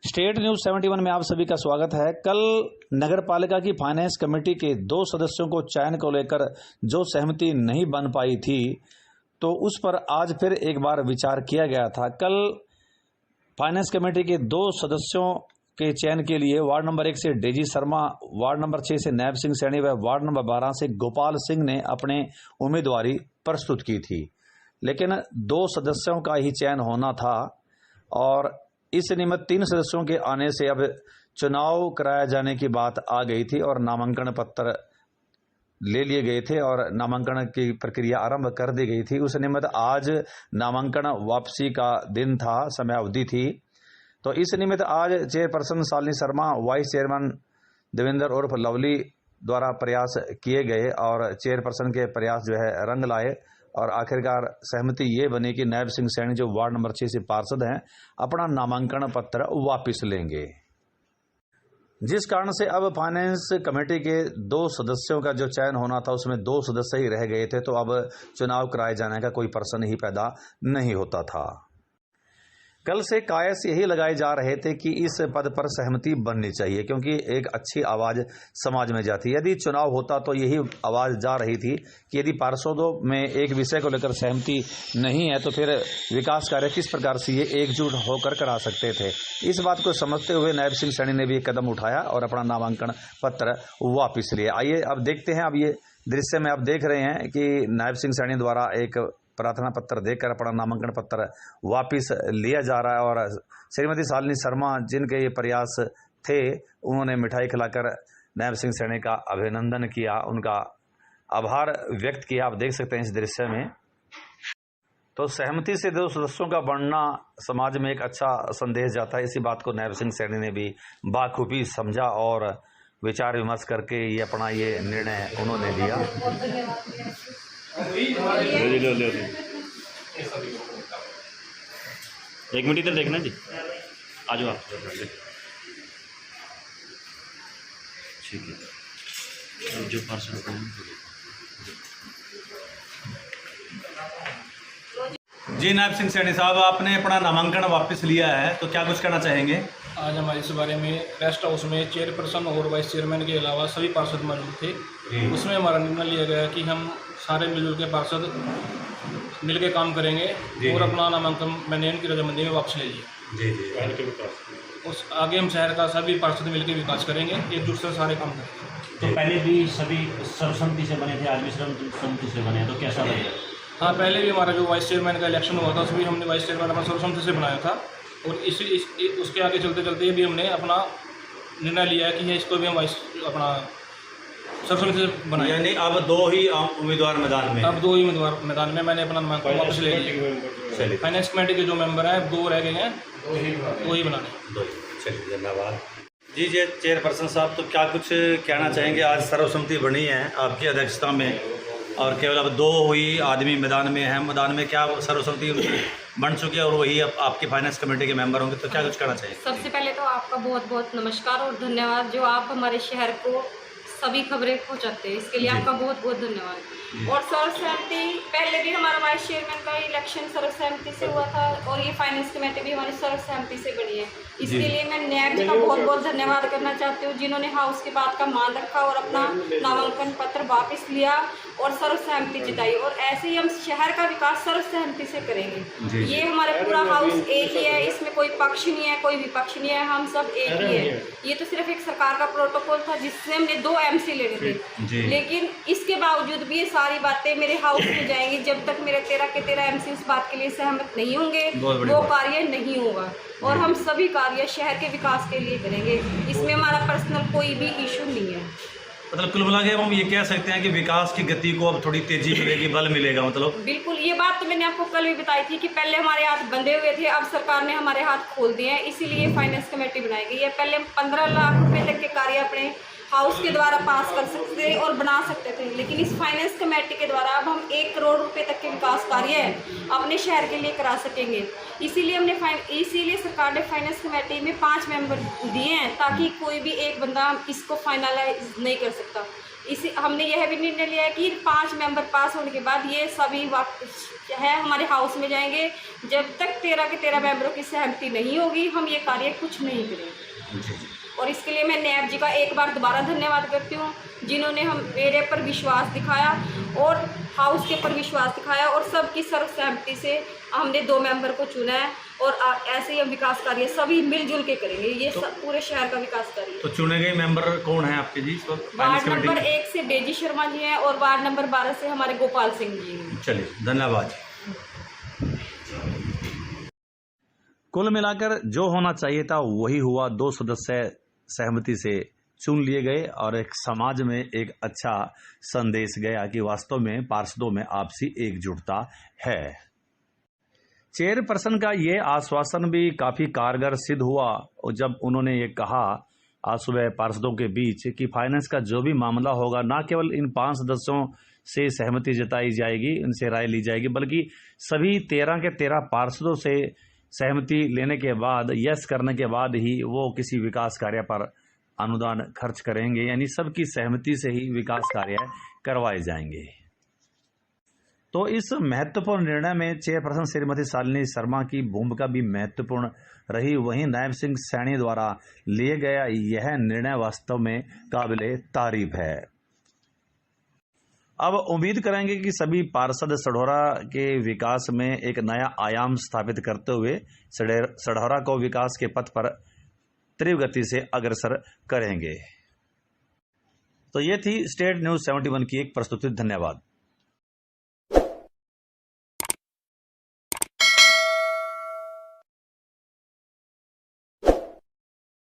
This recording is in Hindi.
स्टेट न्यूज 71 में आप सभी का स्वागत है। कल नगर पालिका की फाइनेंस कमेटी के 2 सदस्यों को चयन को लेकर जो सहमति नहीं बन पाई थी, तो उस पर आज फिर एक बार विचार किया गया था। कल फाइनेंस कमेटी के 2 सदस्यों के चयन के लिए वार्ड नंबर 1 से डेजी शर्मा, वार्ड नंबर 6 से नैब सिंह सैनी व वार्ड नंबर 12 से गोपाल सिंह ने अपने उम्मीदवारी प्रस्तुत की थी, लेकिन 2 सदस्यों का ही चयन होना था और इस निमित्त 3 सदस्यों के आने से अब चुनाव कराया जाने की बात आ गई थी और नामांकन पत्र ले लिए गए थे और नामांकन की प्रक्रिया आरंभ कर दी गई थी। उस निमित्त आज नामांकन वापसी का दिन था, समय अवधि थी। तो इस निमित्त आज chairperson Shalini Sharma, vice chairman Devendra उर्फ लवली द्वारा प्रयास किए गए और चेयरपर्सन के प्रयास जो है रंग लाए और आखिरकार सहमति ये बनी कि नैब सिंह सैनी जो वार्ड नंबर 6 से पार्षद हैं, अपना नामांकन पत्र वापस लेंगे, जिस कारण से अब फाइनेंस कमेटी के 2 सदस्यों का जो चयन होना था उसमें 2 सदस्य ही रह गए थे। तो अब चुनाव कराए जाने का कोई प्रश्न ही पैदा नहीं होता था। कल से कायस यही लगाए जा रहे थे कि इस पद पर सहमति बननी चाहिए, क्योंकि एक अच्छी आवाज समाज में जाती है। यदि चुनाव होता तो यही आवाज जा रही थी कि यदि पार्षदों में एक विषय को लेकर सहमति नहीं है तो फिर विकास कार्य किस प्रकार से ये एकजुट होकर करा सकते थे। इस बात को समझते हुए नैब सिंह सैनी ने भी एक कदम उठाया और अपना नामांकन पत्र वापिस लिया। आइए अब देखते हैं। अब ये दृश्य में आप देख रहे हैं कि नैब सिंह सैनी द्वारा एक प्रार्थना पत्र देकर अपना नामांकन पत्र वापस लिया जा रहा है और श्रीमती शालिनी शर्मा, जिनके ये प्रयास थे, उन्होंने मिठाई खिलाकर नैब सिंह सैनी का अभिनंदन किया, उनका आभार व्यक्त किया। आप देख सकते हैं इस दृश्य में। तो सहमति से 2 सदस्यों का बढ़ना समाज में एक अच्छा संदेश जाता है। इसी बात को नैब सिंह सैनी ने भी बाखूबी समझा और विचार विमर्श करके ये अपना ये निर्णय उन्होंने लिया। एक मिनट इधर देखना जी, आ जाओ आप। ठीक है, जो पार्सल जी नायब सिंह सैनी साहब, आपने अपना नामांकन वापस लिया है, तो क्या कुछ कहना चाहेंगे? आज हमारे इस बारे में रेस्ट हाउस में चेयरपर्सन और वाइस चेयरमैन के अलावा सभी पार्षद मौजूद थे। उसमें हमारा निर्णय लिया गया कि हम सारे मिलजुल के पार्षद मिलकर काम करेंगे और अपना नामांकन मैंने की रजामंदी में वापस ले लिया। उस आगे हम शहर का सभी पार्षद मिलकर विकास करेंगे, एकजुट से सारे काम करेंगे। तो पहले भी सभी सर्वसम्मति से बने थे, आज भी सर्वसम्मति से बने, तो कैसा लगे? हाँ, पहले भी हमारा जो वाइस चेयरमैन का इलेक्शन हुआ था उसमें हमने वाइस चेयरमैन अपना सर्वसम्मति से बनाया था और उसके आगे चलते चलते भी हमने अपना निर्णय लिया है कि इसको भी हम वाइस अपना सर्वसम्मति से बनाया। यानी अब 2 ही उम्मीदवार मैदान में? अब 2 ही उम्मीदवार मैदान में। मैंने अपना नामांकन वापस ले लिया। फाइनेंस कमेटी के जो मेंबर हैं 2 रह गए हैं, 2 ही बनाने। चलिए, धन्यवाद जी। चेयरपर्सन साहब, तो क्या कुछ कहना चाहेंगे? आज सर्वसम्मति बनी है आपकी अध्यक्षता में और केवल अब 2 ही आदमी मैदान में हैं। मैदान में क्या सर्वसम्मति बन चुकी है और वही अब आपकी फाइनेंस कमेटी के मेंबर होंगे, तो क्या कुछ कहना चाहिए? सबसे पहले तो आपका बहुत बहुत नमस्कार और धन्यवाद, जो आप हमारे शहर को सभी खबरें पहुंचाते हैं, इसके लिए आपका बहुत बहुत धन्यवाद। और सर्वसहमति, पहले भी हमारा वाइस चेयरमैन का इलेक्शन सर्वसहमति से हुआ था और ये फाइनेंस कमेटी भी हमारी सर्वसहमति से बनी है। इसके लिए मैं नैब का बहुत बहुत धन्यवाद करना चाहती हूँ, जिन्होंने हाउस की बात का मान रखा और अपना नामांकन पत्र वापस लिया और सर्वसहमति जिताई। और ऐसे ही हम शहर का विकास सर्वसहमति से करेंगे। ये हमारा पूरा हाउस एक ही है, इसमें कोई पक्ष नहीं है, कोई विपक्ष नहीं है, हम सब एक ही है। ये तो सिर्फ एक सरकार का प्रोटोकॉल था जिससे हमने 2 MC लेने थे, लेकिन इसके बावजूद भी ये सारी बातें मेरे हाउस में जाएंगी। जब तक मेरे 13 के 13 MC इस बात के लिए सहमत नहीं होंगे, वो कार्य नहीं होगा और हम सभी कार्य शहर के विकास के लिए करेंगे। इसमें हमारा पर्सनल कोई भी इशू नहीं है। मतलब कुल मिला के हम ये कह सकते हैं कि विकास की गति को अब थोड़ी तेजी मिलेगी, बल मिलेगा। मतलब बिल्कुल, ये बात तो मैंने आपको कल भी बताई थी कि पहले हमारे हाथ बंधे हुए थे, अब सरकार ने हमारे हाथ खोल दिए हैं, इसीलिए फाइनेंस कमेटी बनाई गई है। पहले हम 15 लाख रुपए तक के कार्य अपने हाउस के द्वारा पास कर सकते थे और बना सकते थे, लेकिन इस फाइनेंस कमेटी के द्वारा अब हम 1 करोड़ रुपए तक के विकास कार्य अपने शहर के लिए करा सकेंगे। इसीलिए सरकार ने फाइनेंस कमेटी में 5 मेंबर दिए हैं, ताकि कोई भी एक बंदा इसको फाइनलाइज नहीं कर सकता। इसी हमने यह भी निर्णय लिया है कि 5 मेंबर पास होने के बाद ये सभी है हमारे हाउस में जाएंगे। जब तक 13 के 13 मेंबरों की सहमति नहीं होगी हम ये कार्य कुछ नहीं करेंगे। और इसके लिए मैं नैब जी का एक बार दोबारा धन्यवाद करती हूँ, जिन्होंने हम मेरे पर विश्वास दिखाया और हाउस के ऊपर विश्वास दिखाया और सबकी सर्वसहमति से हमने 2 मेंबर को चुना है। और ऐसे ही हम विकास कार्य सभी मिलजुल के करेंगे। ये पूरे शहर का विकास कार्य। तो चुने गए मेंबर कौन है आपके जी? वार्ड नंबर 1 से डेजी शर्मा जी हैं और वार्ड नंबर 12 से हमारे गोपाल सिंह जी हैं। चलिए, धन्यवाद। कुल मिलाकर जो होना चाहिए था वही हुआ। 2 सदस्य सहमति से चुन लिए गए और एक समाज में एक अच्छा संदेश गया कि वास्तव में पार्षदों में आपसी एकजुटता है। चेयरपर्सन का ये आश्वासन भी काफी कारगर सिद्ध हुआ और जब उन्होंने ये कहा आज सुबह पार्षदों के बीच कि फाइनेंस का जो भी मामला होगा न केवल इन 5 सदस्यों से सहमति जताई जाएगी, इनसे राय ली जाएगी, बल्कि सभी 13 के 13 पार्षदों से सहमति लेने के बाद, यस करने के बाद ही वो किसी विकास कार्य पर अनुदान खर्च करेंगे। यानी सबकी सहमति से ही विकास कार्य करवाए जाएंगे। तो इस महत्वपूर्ण निर्णय में चेयरपर्सन श्रीमती शालिनी शर्मा की भूमिका भी महत्वपूर्ण रही। वहीं नायब सिंह सैनी द्वारा लिए गया यह निर्णय वास्तव में काबिले तारीफ है। अब उम्मीद करेंगे कि सभी पार्षद सढौरा के विकास में एक नया आयाम स्थापित करते हुए सढौरा को विकास के पथ पर तीव्र गति से अग्रसर करेंगे। तो ये थी स्टेट न्यूज़ 71 की एक प्रस्तुति। धन्यवाद।